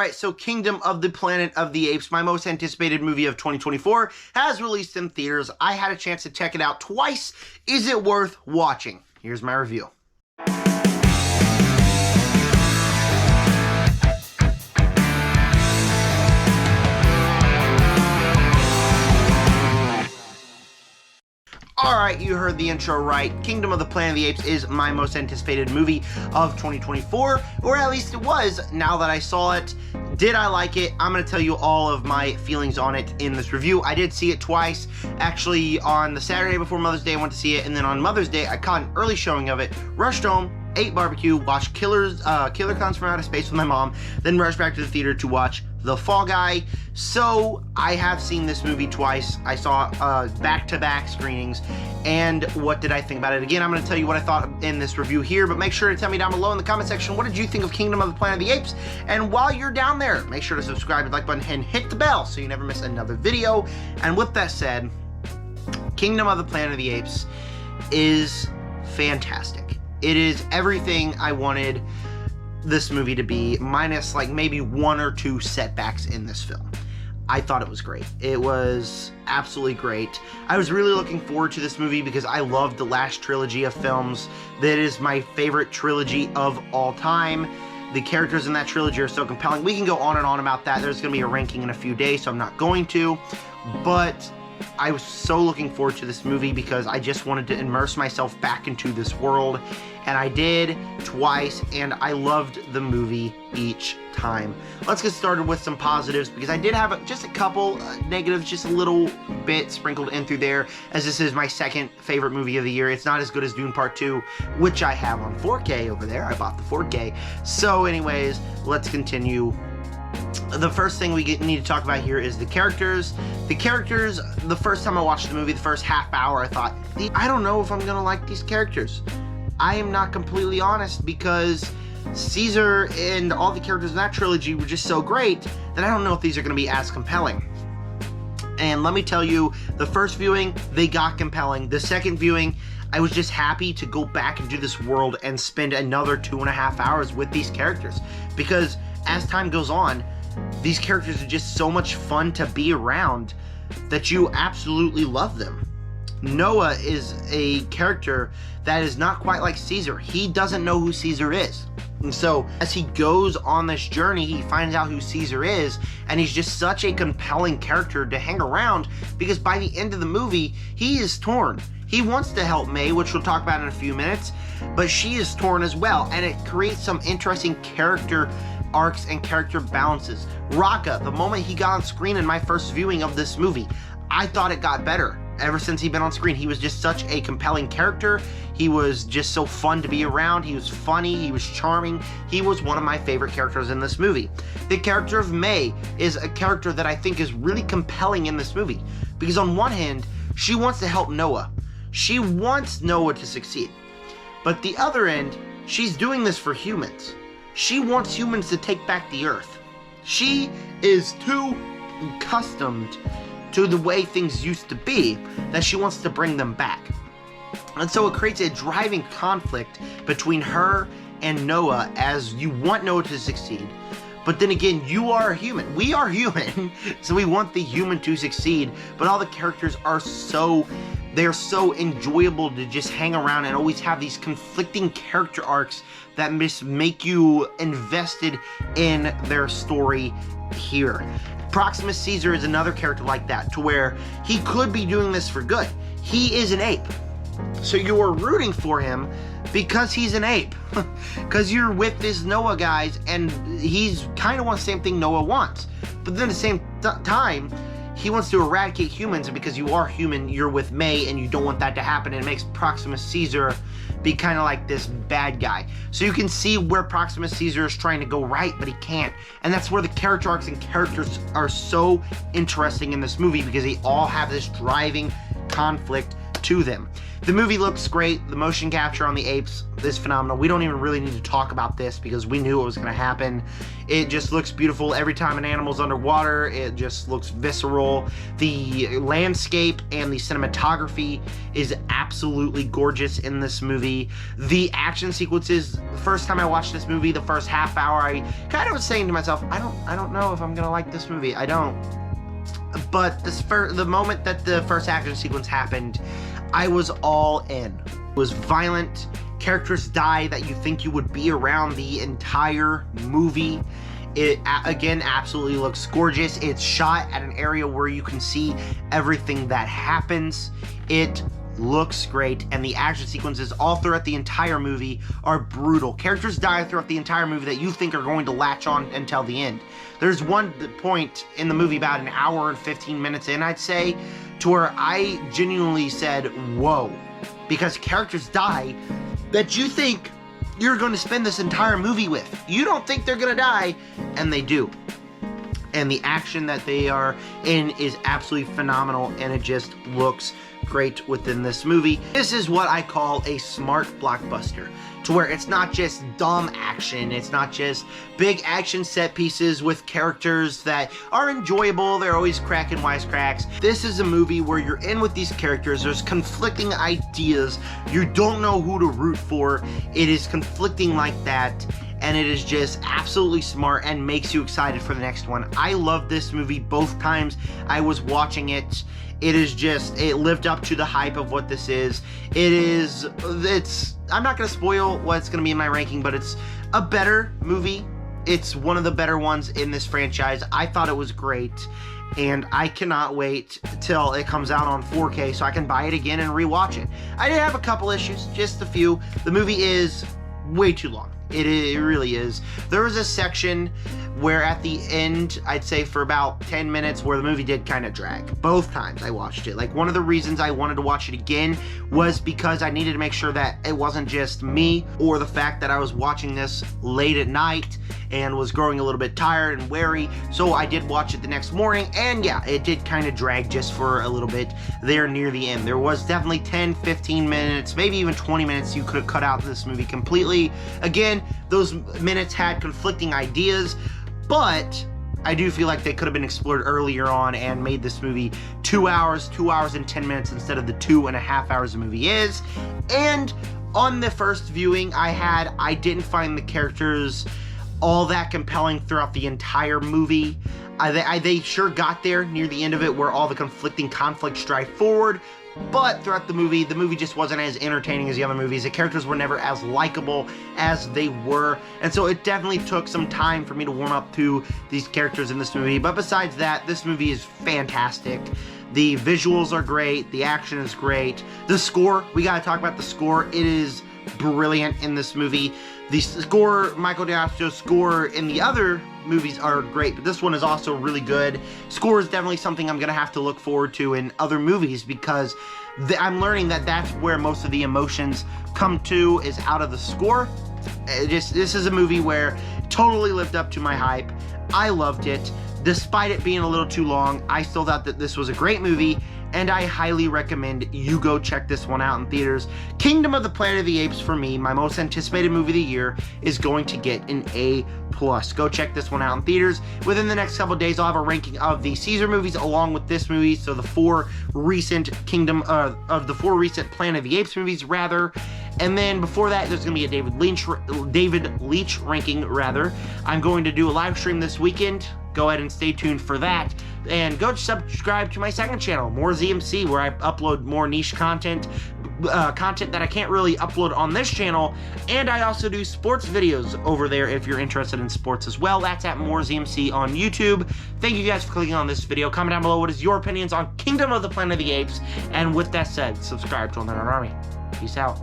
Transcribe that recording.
Alright, so Kingdom of the Planet of the Apes, my most anticipated movie of 2024, has released in theaters. I had a chance to check it out twice. Is it worth watching? Here's my review. Alright, you heard the intro right. Kingdom of the Planet of the Apes is my most anticipated movie of 2024, or at least it was now that I saw it. Did I like it? I'm going to tell you all of my feelings on it in this review. I did see it twice. Actually, on the Saturday before Mother's Day, I went to see it, and then on Mother's Day, I caught an early showing of it, rushed home, ate barbecue, watched Killer Clowns from Outer Space with my mom, then rushed back to the theater to watch The Fall Guy. So I have seen this movie twice. I saw back-to-back screenings, and what did I think about it? Again, I'm going to tell you what I thought in this review here, but make sure to tell me down below in the comment section, what did you think of Kingdom of the Planet of the Apes? And while you're down there, make sure to subscribe to the like button and hit the bell so you never miss another video. And with that said, Kingdom of the Planet of the Apes is fantastic. It is everything I wanted this movie to be, minus like maybe one or two setbacks in this film. I thought it was great. It was absolutely great. I was really looking forward to this movie because I loved the last trilogy of films. That is my favorite trilogy of all time. The characters in that trilogy are so compelling. We can go on and on about that. There's going to be a ranking in a few days, so I'm not going to. But I was so looking forward to this movie because I just wanted to immerse myself back into this world, and I did twice, and I loved the movie each time. Let's get started with some positives because I did have just a couple negatives, just a little bit sprinkled in through there, as this is my second favorite movie of the year. It's not as good as Dune Part 2, which I have on 4K over there. I bought the 4K. So anyways, let's continue. The first thing we need to talk about here is the characters. The characters, the first time I watched the movie, the first half hour, I thought, I don't know if I'm gonna like these characters. I am not completely honest because Caesar and all the characters in that trilogy were just so great that I don't know if these are gonna be as compelling. And let me tell you, the first viewing, they got compelling. The second viewing, I was just happy to go back into this world and spend another 2.5 hours with these characters because as time goes on, these characters are just so much fun to be around that you absolutely love them. Noah is a character that is not quite like Caesar. He doesn't know who Caesar is. And so as he goes on this journey, he finds out who Caesar is, and he's just such a compelling character to hang around because by the end of the movie, he is torn. He wants to help May, which we'll talk about in a few minutes, but she is torn as well, and it creates some interesting character arcs and character balances. Raka, the moment he got on screen in my first viewing of this movie, I thought it got better. Ever since he'd been on screen, he was just such a compelling character. He was just so fun to be around. He was funny. He was charming. He was one of my favorite characters in this movie. The character of May is a character that I think is really compelling in this movie because on one hand, she wants to help Noah. She wants Noah to succeed. But the other end, she's doing this for humans. She wants humans to take back the earth. She is too accustomed to the way things used to be that she wants to bring them back. And so it creates a driving conflict between her and Noah as you want Noah to succeed. But then again, you are a human. We are human, so we want the human to succeed. But all the characters are they're so enjoyable to just hang around and always have these conflicting character arcs that make you invested in their story here. Proximus Caesar is another character like that, to where he could be doing this for good. He is an ape. So you are rooting for him because he's an ape. Because you're with this Noah guys, and he's kind of wants the same thing Noah wants. But then at the same time, he wants to eradicate humans, and because you are human, you're with May, and you don't want that to happen, and it makes Proximus Caesar be kind of like this bad guy. So you can see where Proximus Caesar is trying to go right, but he can't. And that's where the character arcs and characters are so interesting in this movie, because they all have this driving conflict to them. The movie looks great. The motion capture on the apes is phenomenal. We don't even really need to talk about this because we knew it was going to happen. It just looks beautiful. Every time an animal's underwater, it just looks visceral. The landscape and the cinematography is absolutely gorgeous in this movie. The action sequences, the first time I watched this movie, the first half hour, I kind of was saying to myself, I don't know if I'm going to like this movie. I don't. But the moment that the first action sequence happened, I was all in. It was violent. Characters die that you think you would be around the entire movie. It, again, absolutely looks gorgeous. It's shot at an area where you can see everything that happens. It looks great, and the action sequences all throughout the entire movie are brutal. Characters die throughout the entire movie that you think are going to latch on until the end. There's one point in the movie about an hour and 15 minutes in, I'd say, to where I genuinely said, whoa, because characters die that you think you're going to spend this entire movie with. You don't think they're going to die, and they do. And the action that they are in is absolutely phenomenal, and it just looks great within this movie. This is what I call a smart blockbuster, to where it's not just dumb action, it's not just big action set pieces with characters that are enjoyable, they're always cracking wisecracks. This is a movie where you're in with these characters, there's conflicting ideas, you don't know who to root for, it is conflicting like that, and it is just absolutely smart and makes you excited for the next one. I love this movie both times I was watching it. It lived up to the hype of what this is. I'm not gonna spoil what's gonna be in my ranking, but it's a better movie. It's one of the better ones in this franchise. I thought it was great, and I cannot wait till it comes out on 4K so I can buy it again and rewatch it. I did have a couple issues, just a few. The movie is way too long. It really is. There was a section where at the end, I'd say for about 10 minutes, where the movie did kind of drag. Both times I watched it. Like, one of the reasons I wanted to watch it again was because I needed to make sure that it wasn't just me, or the fact that I was watching this late at night and was growing a little bit tired and wary. So I did watch it the next morning, and yeah, it did kind of drag just for a little bit there near the end. There was definitely 10, 15 minutes, maybe even 20 minutes you could have cut out this movie completely. Again, those minutes had conflicting ideas, but I do feel like they could have been explored earlier on and made this movie 2 hours and 10 minutes instead of the 2.5 hours the movie is. And on the first viewing I didn't find the characters all that compelling throughout the entire movie. They sure got there near the end of it where all the conflicts drive forward, but throughout the movie just wasn't as entertaining as the other movies. The characters were never as likable as they were, and so it definitely took some time for me to warm up to these characters in this movie. But besides that, this movie is fantastic. The visuals are great, the action is great, the score, we gotta talk about the score. It is brilliant in this movie. The score, Michael D'Agostino's score in the other movies are great, but this one is also really good. Score is definitely something I'm gonna have to look forward to in other movies, because I'm learning that that's where most of the emotions come to, is out of the score. This is a movie where it totally lived up to my hype. I loved it. Despite it being a little too long, I still thought that this was a great movie, and I highly recommend you go check this one out in theaters. Kingdom of the Planet of the Apes, for me, my most anticipated movie of the year, is going to get an A+. Go check this one out in theaters. Within the next couple days, I'll have a ranking of the Caesar movies along with this movie, so the four recent Planet of the Apes movies, rather. And then before that, there's going to be a David Leitch ranking, rather. I'm going to do a live stream this weekend. Go ahead and stay tuned for that. And go subscribe to my second channel, More ZMC, where I upload more niche content that I can't really upload on this channel. And I also do sports videos over there if you're interested in sports as well. That's at More ZMC on YouTube. Thank you guys for clicking on this video. Comment down below what is your opinions on Kingdom of the Planet of the Apes. And with that said, subscribe to Army. Peace out.